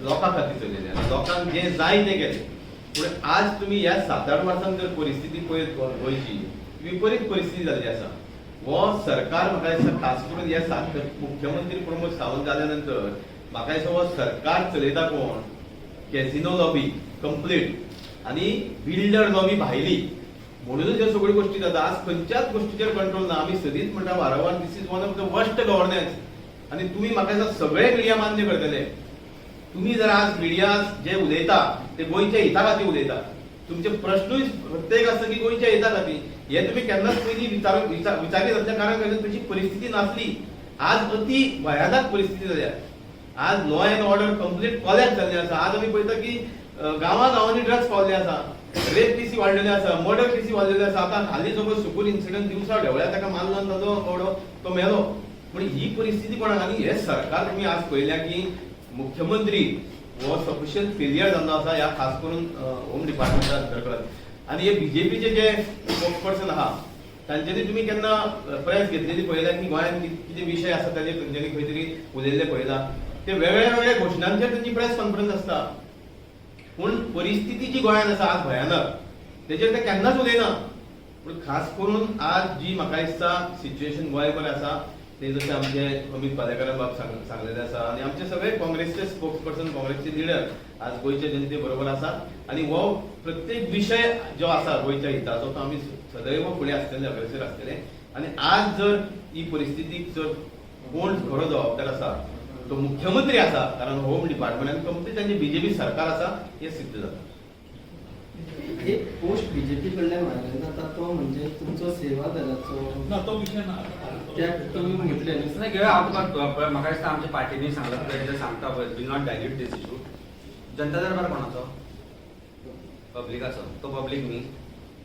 लोकां खातीर चलयले आनी लोकांक जें जाय तें केलें. पूण आज तुमी ह्या 7-8 वर्सांत जर परिस्थिती पळयत गोंयची विपरीत परिस्थिती जाल्ली आसा. हो सरकार म्हाका दिसता खास करून ह्या मुख्यमंत्री प्रमोद सावंत जाल्या नंतर म्हाका दिसता हो सरकार चलयता कोण कॅसिनो लॉबी कंप्लीट आनी बिल्डर लॉबी भायली म्हणूनच ह्यो सगळ्यो गोश्टी जाता. आज खंयच्याच गोश्टीचेर कंट्रोल ना. आमी सदींच म्हणटा वारंवार this is one of the worst governance. आनी तुमी म्हाका दिसता सगळे मिडिया मान्य करतले. तुम्ही जर आज मिडिया जे उलयता ते गोंयच्या हिता खातीर उलयता. तुमचे प्रश्नूय प्रत्येक आसता की गोंयच्या हिता खातीर. हे तुम्ही केन्नाच पयलीं विचारले जातलें कारण तुमची परिस्थिती नासली. आज अति भयानक परिस्थिती जाल्या. आज law and order complete collapse जाल्लें आसा. आज आमी पळयता की गांवांनी ड्रग्स पावल्ले आसा, रेप केसी वाडलेले आसा, मर्डर केसी वाडलेले आसा. आतां हालीं सगळो सुकूर इन्सिडंट दिवसा ढवळ्या ताका मारलो आनी ताजो कोडो तो मेलो. पूण ही परिस्थिती कोणाक आनी हे सरकार तुमी आज पळयल्या की मुख्यमंत्री हो सफिशियंट फेलियर जाल्लो आसा ह्या खास करून होम डिपार्टमेंटा अंतर्गत. आनी हे बीजेपीचे जे स्पोक्सपर्सन आहा तांच्यांनी तुमी केन्ना प्रेस घेतलेली पळयल्या की गोंयांत कितें विशय आसा ताजेर तेंच्यांनी खंय तरी उलयल्ले पळयला. ते वेगळ्या वेगळ्या घोशणांचेर तांची प्रेस कॉन्फरन्स आसता. पूण परिस्थिती जी गोंयांत आसा आज भयानक तेजेर ते केन्नाच उलयना. पूण खास करून आज जी म्हाका दिसता सिच्युएशन गोंयभर आसा ते जशें आमचे अमित पालेकरान बाब सांगलेले आसा आनी आमचे सगळे काँग्रेसचे स्पोक्सपर्सन काँग्रेसचे लिडर आज गोंयचे जनते बरोबर आसा. आनी हो प्रत्येक विशय जो आसा गोंयच्या हिताचो तो आमी सदैव फुडें आसतले, अग्रेसर आसतले. आनी आज जर ही परिस्थितीक जर कोण खरो जबाबदार आसा तो मुख्यमंत्री आसा कारण होम डिपार्टमेंटान कंप्लीट तांचे बीजेपी सरकार आसा हे सिद्ध जाता. एक पोस्ट बीजेपी कडल्यान मारले जाता तो म्हणजे तुमचो सेवा दलाचो तो विषय ना त्या तुम्ही म्हटले नाही घेऊया हांव तुका म्हाका दिसता आमच्या पार्टीनी सांगला तुका सांगता पळय will not dilute this issue. जनता दरबार कोणाचो? पब्लिकाचो. तो पब्लीक न्ही.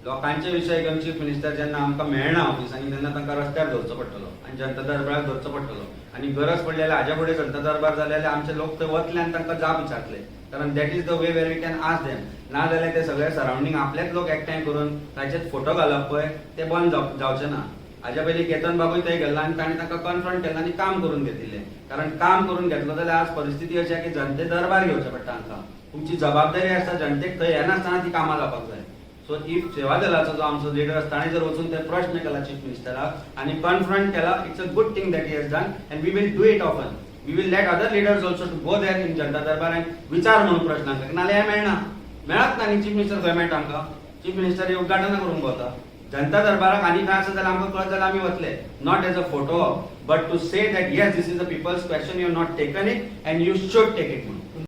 लोकांचे विशय घेवन चीफ मिनिस्टर जेन्ना आमकां मेळना ऑफिसांनी तेन्ना तांकां रस्त्यार दवरचो पडटलो आनी जनता दरबाराक दवरचो पडटलो. आनी गरज पडली जाल्यार हाज्या फुडें जनता दरबार जाले जाल्यार आमचे लोक थंय वतले आनी तांकां जाप विचारतले. कारण that is the way where we can ask them. ना जाल्यार ते सगळे सरावंडींग आपलेच लोक एकठांय करून ताचेच फोटो घालप पळय ते बंद जावचें ना. हाज्या पयलीं केतन बाबूय थंय गेल्लो आनी ताणें तांकां कन्फ्रंट केलें आनी काम करून घेतिल्लें. कारण काम करून घेतलो जाल्यार आज परिस्थिती अशी की जनते दरबार घेवचें पडटा हांकां. तुमची जबाबदारी आसता जनतेक थंय येनासतना ती कामां जावपाक जाय. सो इफ सेवा दलाचो जो आमचो लिडर आसा ताणें जर वचून ते प्रश्न केला चीफ मिनिस्टराक आनी कन्फ्रंट केला it's a good thing that he has done and we will do it often. We will let other leaders also to go there in जनता दरबार अँड विचार म्हणून प्रश्नांक. नाल्यार हे मेळना. मेळत ना न्ही. चीफ मिनिस्टर खंय मेळटा आमकां? चीफ मिनिस्टर उद्घाटनां करूंक भोंवता. जनता दरबाराक आनी काय आसा जाल्यार आमकां कळत जाल्यार आमी वतले. Not as a photo op but to say that yes this is the people's question you have not taken it and you should take it.